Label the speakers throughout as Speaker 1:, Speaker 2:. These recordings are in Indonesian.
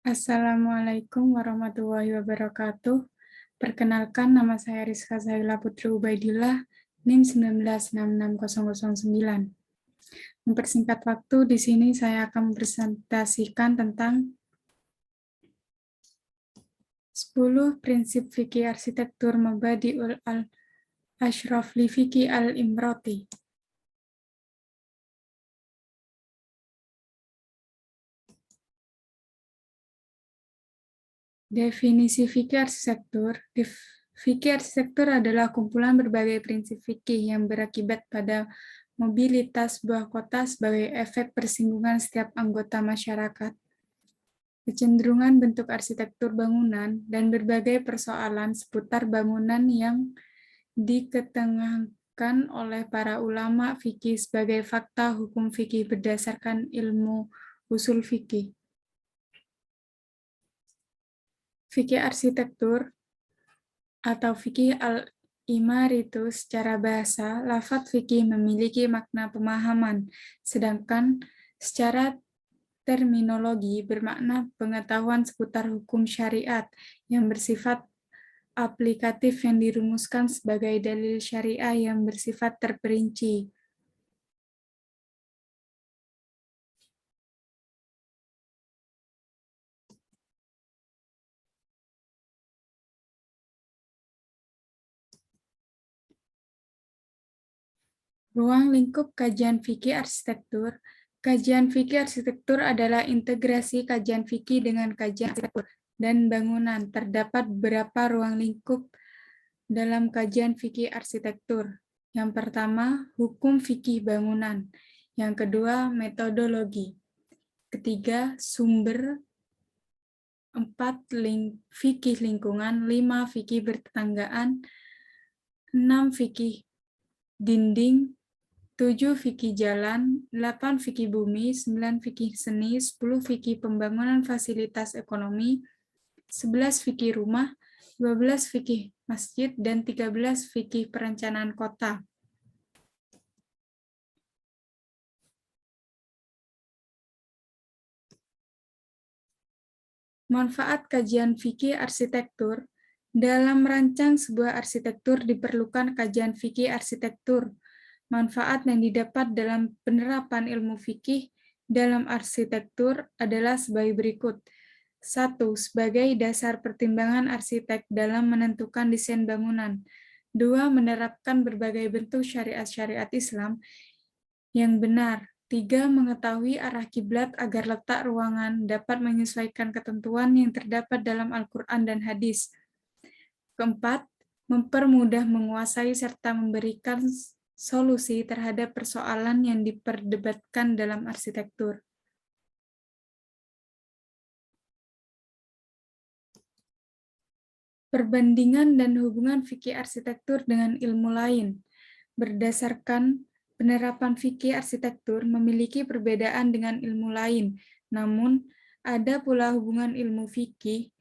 Speaker 1: Assalamualaikum warahmatullahi wabarakatuh. Perkenalkan, nama saya Rizka Zahila Putri Ubaidillah, NIM 1966009. Mempersingkat waktu, di sini saya akan mempresentasikan tentang 10 prinsip fikih arsitektur Mabadi'ul al-Ashrafli Fikih al-Imroti. Definisi fikih arsitektur. Fikih arsitektur adalah kumpulan berbagai prinsip fikih yang berakibat pada mobilitas sebuah kota sebagai efek persinggungan setiap anggota masyarakat, kecenderungan bentuk arsitektur bangunan, dan berbagai persoalan seputar bangunan yang diketengahkan oleh para ulama fikih sebagai fakta hukum fikih berdasarkan ilmu usul fikih. Fikih arsitektur atau fikih al-imaritus secara bahasa, lafadz fikih memiliki makna pemahaman, sedangkan secara terminologi bermakna pengetahuan seputar hukum syariat yang bersifat aplikatif yang dirumuskan sebagai dalil syariah yang bersifat terperinci. Ruang lingkup kajian fikih arsitektur. Kajian fikih arsitektur adalah integrasi kajian fikih dengan kajian arsitektur dan bangunan. Terdapat beberapa ruang lingkup dalam kajian fikih arsitektur. Yang pertama, hukum fikih bangunan. Yang kedua, metodologi. Ketiga, sumber. 4, fikih lingkungan. 5, fikih bertetanggaan. 6, fikih dinding. 7, fikih jalan. 8, fikih bumi. 9, fikih seni. 10, fikih pembangunan fasilitas ekonomi. 11, fikih rumah. 12, fikih masjid. Dan 13, fikih perencanaan kota. Manfaat kajian fikih arsitektur. Dalam merancang sebuah arsitektur diperlukan kajian fikih arsitektur. Manfaat yang didapat dalam penerapan ilmu fikih dalam arsitektur adalah sebagai berikut. 1. Sebagai dasar pertimbangan arsitek dalam menentukan desain bangunan. 2. Menerapkan berbagai bentuk syariat-syariat Islam yang benar. 3. Mengetahui arah kiblat agar letak ruangan dapat menyesuaikan ketentuan yang terdapat dalam Al-Quran dan hadis. Keempat, mempermudah menguasai serta memberikan solusi terhadap persoalan yang diperdebatkan dalam arsitektur. Perbandingan dan hubungan fikih arsitektur dengan ilmu lain. Berdasarkan penerapan fikih arsitektur memiliki perbedaan dengan ilmu lain, namun ada pula hubungan ilmu fikih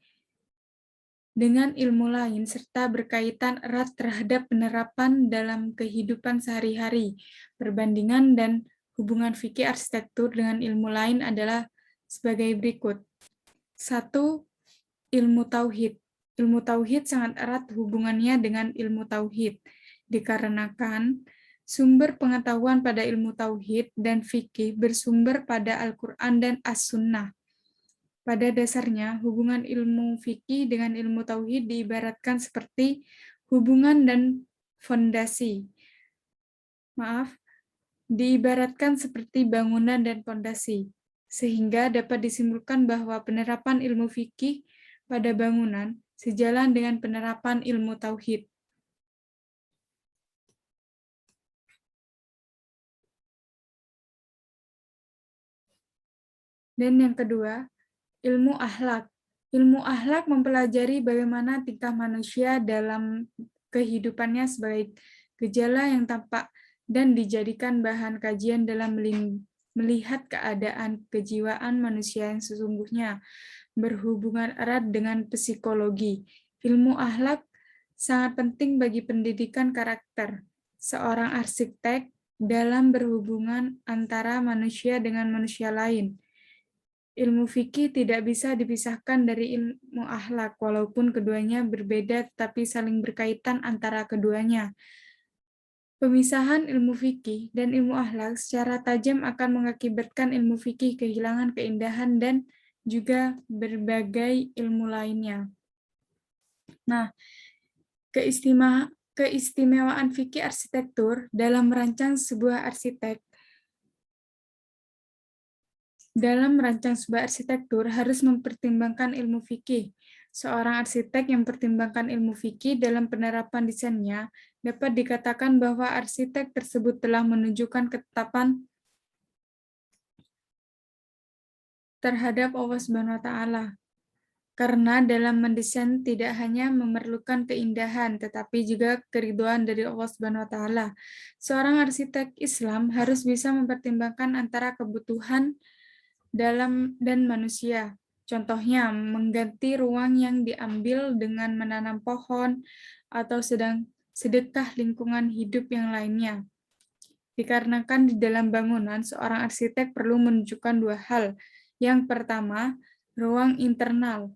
Speaker 1: dengan ilmu lain serta berkaitan erat terhadap penerapan dalam kehidupan sehari-hari. Perbandingan dan hubungan fikih arsitektur dengan ilmu lain adalah sebagai berikut. 1. Ilmu tauhid. Ilmu tauhid sangat erat hubungannya dengan ilmu tauhid, dikarenakan sumber pengetahuan pada ilmu tauhid dan fikih bersumber pada Al-Quran dan As-Sunnah. Pada dasarnya, hubungan ilmu fikih dengan ilmu tauhid diibaratkan seperti hubungan dan fondasi. Diibaratkan seperti bangunan dan fondasi, sehingga dapat disimpulkan bahwa penerapan ilmu fikih pada bangunan sejalan dengan penerapan ilmu tauhid. Dan yang kedua, ilmu akhlak. Ilmu akhlak mempelajari bagaimana tingkah manusia dalam kehidupannya sebagai gejala yang tampak dan dijadikan bahan kajian dalam melihat keadaan kejiwaan manusia yang sesungguhnya, berhubungan erat dengan psikologi. Ilmu akhlak sangat penting bagi pendidikan karakter seorang arsitek dalam berhubungan antara manusia dengan manusia lain. ilmu fikih tidak bisa dipisahkan dari ilmu akhlak, walaupun keduanya berbeda tetapi saling berkaitan antara keduanya. Pemisahan ilmu fikih dan ilmu akhlak secara tajam akan mengakibatkan ilmu fikih kehilangan keindahan dan juga berbagai ilmu lainnya. Nah, keistimewaan fikih arsitektur dalam merancang sebuah arsitek. Dalam merancang sebuah arsitektur harus mempertimbangkan ilmu fikih. Seorang arsitek yang mempertimbangkan ilmu fikih dalam penerapan desainnya dapat dikatakan bahwa arsitek tersebut telah menunjukkan ketetapan terhadap Allah Subhanahu wa taala. Karena dalam mendesain tidak hanya memerlukan keindahan, tetapi juga keridhaan dari Allah Subhanahu wa taala. Seorang arsitek Islam harus bisa mempertimbangkan antara kebutuhan dalam dan manusia. Contohnya, mengganti ruang yang diambil dengan menanam pohon atau sedekah lingkungan hidup yang lainnya. Dikarenakan di dalam bangunan, seorang arsitek perlu menunjukkan dua hal. Yang pertama, ruang internal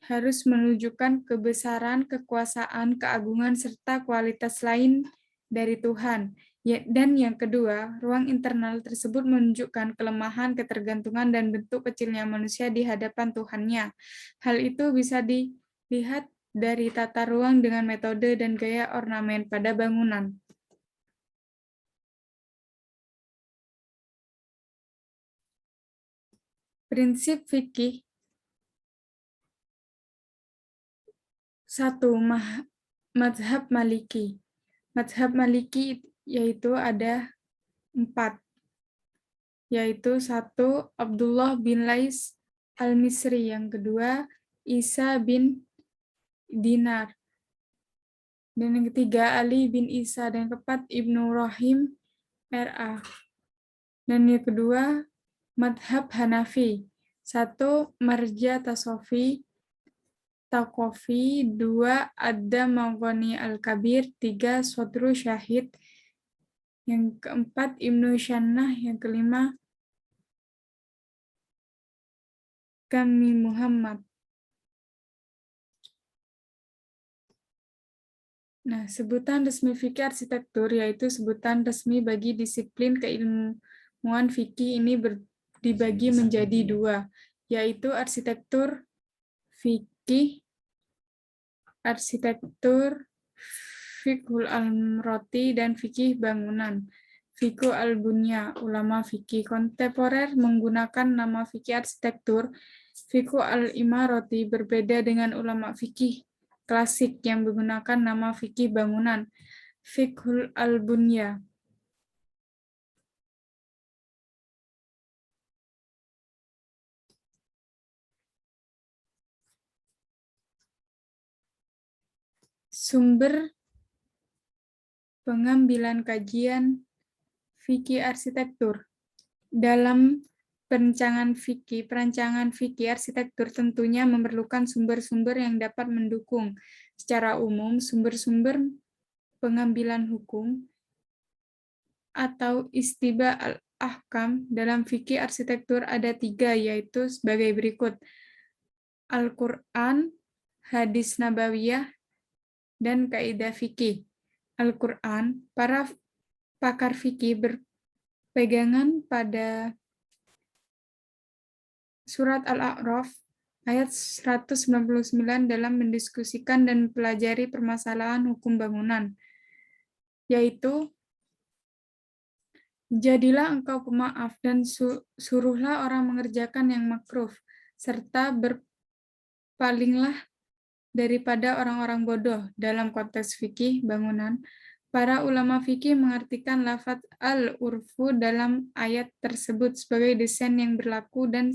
Speaker 1: harus menunjukkan kebesaran, kekuasaan, keagungan, serta kualitas lain dari Tuhan. Dan yang kedua, ruang internal tersebut menunjukkan kelemahan, ketergantungan, dan bentuk kecilnya manusia di hadapan Tuhannya. Hal itu bisa dilihat dari tata ruang dengan metode dan gaya ornamen pada bangunan. Prinsip fikih 1. Mazhab Maliki. Mazhab Maliki yaitu ada 4, yaitu 1. Abdullah bin Lais al-Misri, yang kedua Isa bin Dinar, dan yang ketiga Ali bin Isa, dan yang keempat Ibnu Rahim R.A. Dan yang kedua Madhab Hanafi, 1. Marja Takofi, 2. Ad-Damaghani Al-Kabir, 3. Sodru Syahid, yang keempat Ibnu Syannah, yang kelima Kami Muhammad. Nah, sebutan resmi fikih arsitektur yaitu sebutan resmi bagi disiplin keilmuan fikih ini dibagi menjadi 2, yaitu arsitektur fikih, arsitektur fiqhul al-roti, dan fikih bangunan. Fikih al-bunya, ulama fikih kontemporer menggunakan nama fikih arsitektur. Fikih al-imarati berbeda dengan ulama fikih klasik yang menggunakan nama fikih bangunan. Fiqhul al-bunya. Sumber pengambilan kajian fikih arsitektur. Dalam perancangan fikih arsitektur tentunya memerlukan sumber-sumber yang dapat mendukung. Secara umum, sumber-sumber pengambilan hukum atau istiba al-ahkam dalam fikih arsitektur ada 3, yaitu sebagai berikut. Al-Quran, hadis nabawiyah, dan kaidah fikih. Al-Quran, para pakar fikih berpegangan pada Surat Al-A'raf ayat 199 dalam mendiskusikan dan mempelajari permasalahan hukum bangunan, yaitu jadilah engkau pemaaf dan suruhlah orang mengerjakan yang makruh, serta berpalinglah daripada orang-orang bodoh. Dalam konteks fikih bangunan, para ulama fikih mengartikan lafaz al-urfu dalam ayat tersebut sebagai desain yang berlaku dan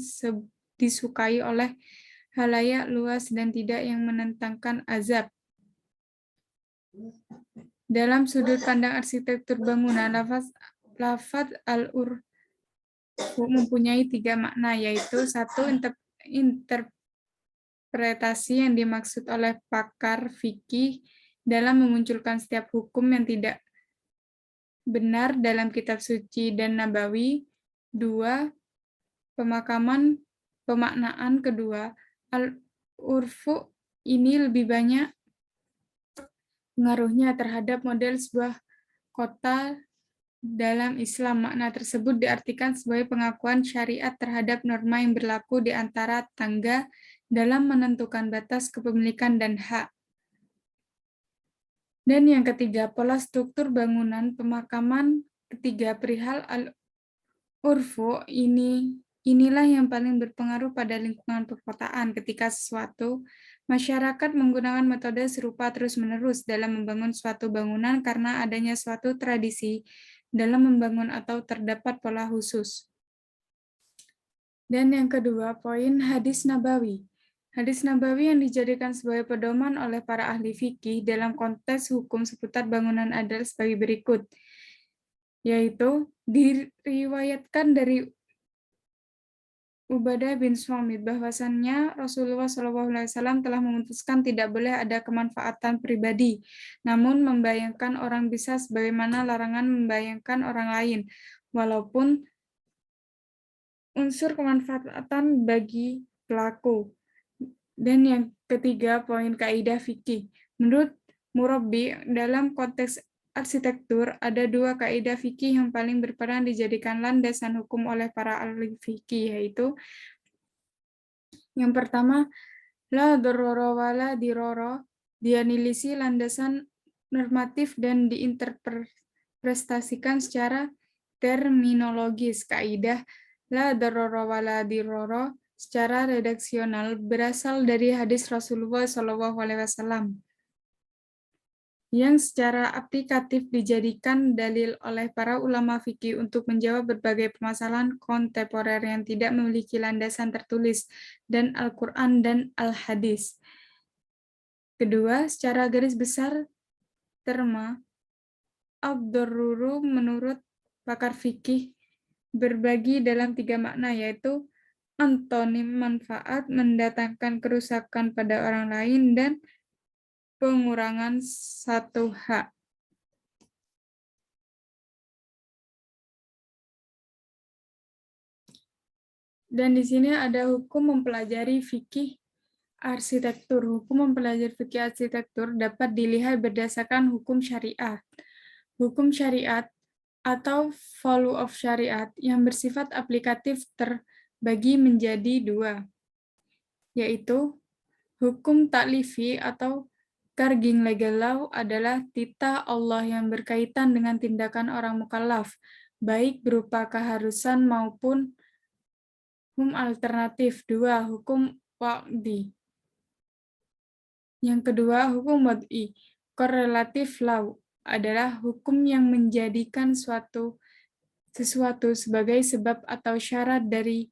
Speaker 1: disukai oleh halayak luas dan tidak yang menentangkan azab. Dalam sudut pandang arsitektur bangunan, lafaz al-urfu mempunyai 3 makna, yaitu 1. Interpretasi yang dimaksud oleh pakar fikih dalam memunculkan setiap hukum yang tidak benar dalam kitab suci dan nabawi. 2. pemaknaan kedua, al-urfu ini lebih banyak pengaruhnya terhadap model sebuah kota dalam Islam. Makna tersebut diartikan sebagai pengakuan syariat terhadap norma yang berlaku di antara tangga dalam menentukan batas kepemilikan dan hak. Dan yang ketiga, pola struktur bangunan pemakaman ketiga perihal al-urfu inilah yang paling berpengaruh pada lingkungan perkotaan ketika suatu masyarakat menggunakan metode serupa terus-menerus dalam membangun suatu bangunan karena adanya suatu tradisi dalam membangun atau terdapat pola khusus. Dan yang kedua, poin hadis Nabawi. Hadis Nabawi yang dijadikan sebagai pedoman oleh para ahli fikih dalam konteks hukum seputar bangunan adalah sebagai berikut, yaitu diriwayatkan dari Ubadah bin Swamit bahwasannya Rasulullah SAW telah memutuskan tidak boleh ada kemanfaatan pribadi, namun membayangkan orang bisa sebagaimana larangan membayangkan orang lain, walaupun unsur kemanfaatan bagi pelaku. Dan yang ketiga, poin kaidah fikih. Menurut Murabbi, dalam konteks arsitektur, ada dua kaidah fikih yang paling berperan dijadikan landasan hukum oleh para ahli fikih, yaitu yang pertama, la dororo wala diroro, dianalisi landasan normatif dan diinterpretasikan secara terminologis. Kaidah la dororo wala diroro secara redaksional berasal dari hadis Rasulullah SAW yang secara aplikatif dijadikan dalil oleh para ulama fikih untuk menjawab berbagai permasalahan kontemporer yang tidak memiliki landasan tertulis dan Al-Quran dan Al-Hadis. Kedua, secara garis besar terma ad-daruru menurut pakar fikih berbagi dalam tiga makna, yaitu antonim manfaat, mendatangkan kerusakan pada orang lain, dan pengurangan satu hak. Dan di sini ada hukum mempelajari fikih arsitektur. Hukum mempelajari fikih arsitektur dapat dilihat berdasarkan hukum syariat. Hukum syariat atau follow of syariat yang bersifat aplikatif terbagi menjadi dua, yaitu hukum taklifi atau carging legal law adalah titah Allah yang berkaitan dengan tindakan orang mukallaf, baik berupa keharusan maupun hukum alternatif. Dua, hukum waqdi. Yang kedua, hukum wad'i, correlative law, adalah hukum yang menjadikan sesuatu sebagai sebab atau syarat dari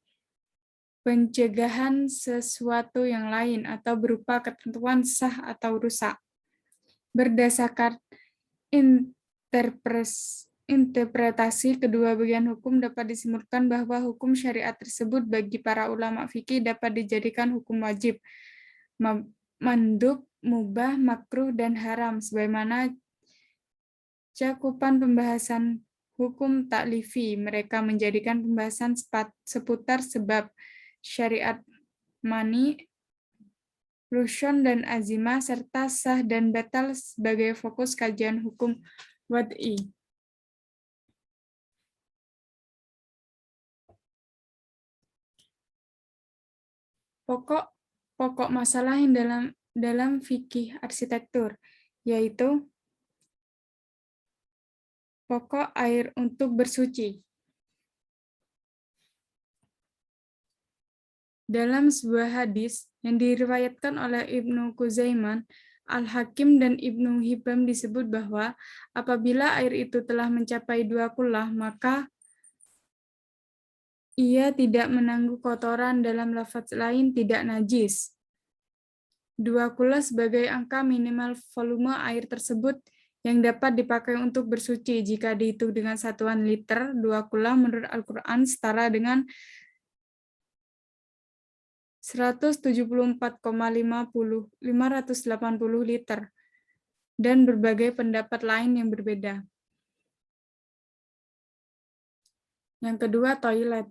Speaker 1: pencegahan sesuatu yang lain atau berupa ketentuan sah atau rusak. Berdasarkan interpretasi kedua bagian hukum dapat disimpulkan bahwa hukum syariat tersebut bagi para ulama fikih dapat dijadikan hukum wajib, mandub, mubah, makruh, dan haram, sebagaimana cakupan pembahasan hukum taklifi. Mereka menjadikan pembahasan seputar sebab syariat mani, rushon dan azimah, serta sah dan batal sebagai fokus kajian hukum wad'i. Pokok masalah yang dalam fikih arsitektur, yaitu pokok air untuk bersuci. Dalam sebuah hadis yang diriwayatkan oleh Ibnu Kuzaiman, Al-Hakim dan Ibnu Hibam disebut bahwa apabila air itu telah mencapai 2 kullah, maka ia tidak menangguh kotoran, dalam lafaz lain tidak najis. 2 kullah sebagai angka minimal volume air tersebut yang dapat dipakai untuk bersuci. Jika dihitung dengan satuan liter, 2 kullah menurut Al-Quran setara dengan 174,580 liter, dan berbagai pendapat lain yang berbeda. Yang kedua, toilet.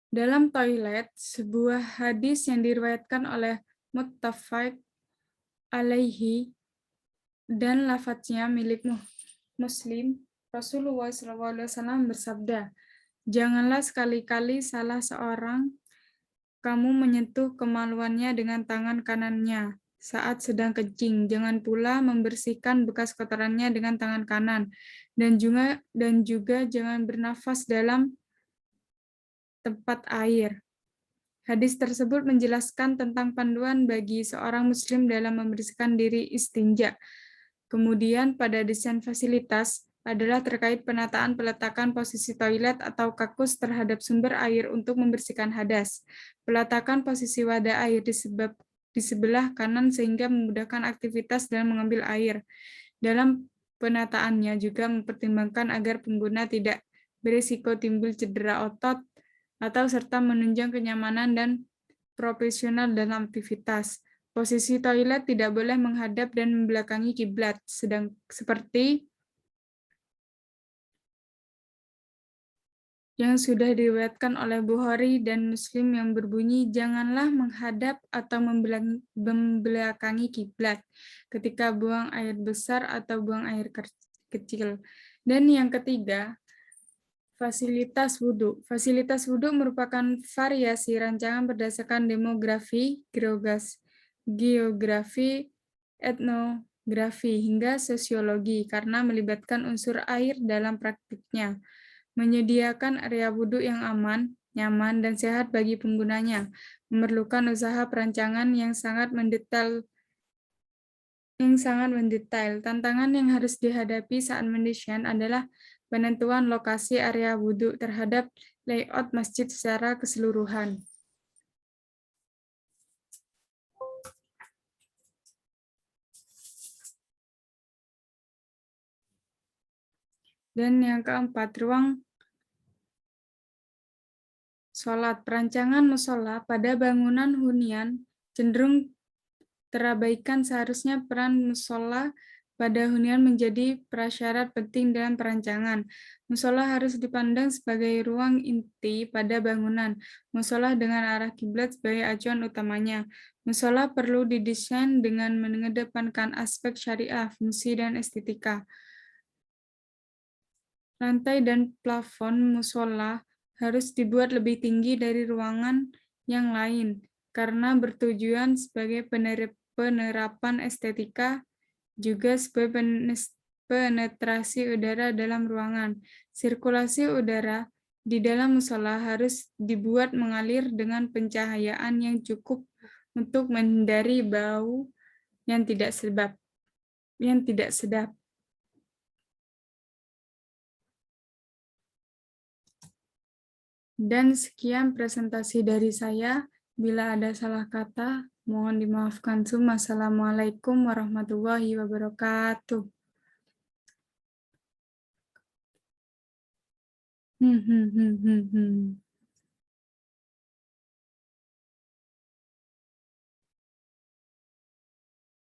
Speaker 1: Dalam toilet, sebuah hadis yang diriwayatkan oleh Muttafaq alaihi dan lafadznya milik Muslim, Rasulullah SAW bersabda, "Janganlah sekali-kali salah seorang kamu menyentuh kemaluannya dengan tangan kanannya saat sedang kencing. Jangan pula membersihkan bekas kotorannya dengan tangan kanan, dan juga jangan bernafas dalam tempat air." Hadis tersebut menjelaskan tentang panduan bagi seorang muslim dalam membersihkan diri istinja. Kemudian pada desain fasilitas adalah terkait penataan peletakan posisi toilet atau kakus terhadap sumber air untuk membersihkan hadas. Peletakan posisi wadah air di sebelah kanan sehingga memudahkan aktivitas dalam mengambil air. Dalam penataannya juga mempertimbangkan agar pengguna tidak berisiko timbul cedera otot atau serta menunjang kenyamanan dan profesional dalam aktivitas. Posisi toilet tidak boleh menghadap dan membelakangi kiblat, seperti yang sudah diriwayatkan oleh Bukhari dan Muslim yang berbunyi, janganlah menghadap atau membelakangi kiblat ketika buang air besar atau buang air kecil. Dan yang ketiga, fasilitas wudhu. Fasilitas wudhu merupakan variasi rancangan berdasarkan demografi, geografi, etnografi, hingga sosiologi karena melibatkan unsur air dalam praktiknya. Menyediakan area wudhu yang aman, nyaman, dan sehat bagi penggunanya memerlukan usaha perancangan yang sangat mendetail. Tantangan yang harus dihadapi saat mendesain adalah penentuan lokasi area wudhu terhadap layout masjid secara keseluruhan. Dan yang keempat, ruang sholat. Perancangan musola pada bangunan hunian cenderung terabaikan. Seharusnya peran musola pada hunian menjadi prasyarat penting dalam perancangan. Musola harus dipandang sebagai ruang inti pada bangunan. Musola dengan arah kiblat sebagai acuan utamanya. Musola perlu didesain dengan mengedepankan aspek syariah, fungsi, dan estetika. Lantai dan plafon musola harus dibuat lebih tinggi dari ruangan yang lain karena bertujuan sebagai penerapan estetika, juga sebagai penetrasi udara dalam ruangan. Sirkulasi udara di dalam musola harus dibuat mengalir dengan pencahayaan yang cukup untuk menghindari bau yang tidak sedap. Dan sekian presentasi dari saya. Bila ada salah kata, mohon dimaafkan. Assalamualaikum warahmatullahi wabarakatuh.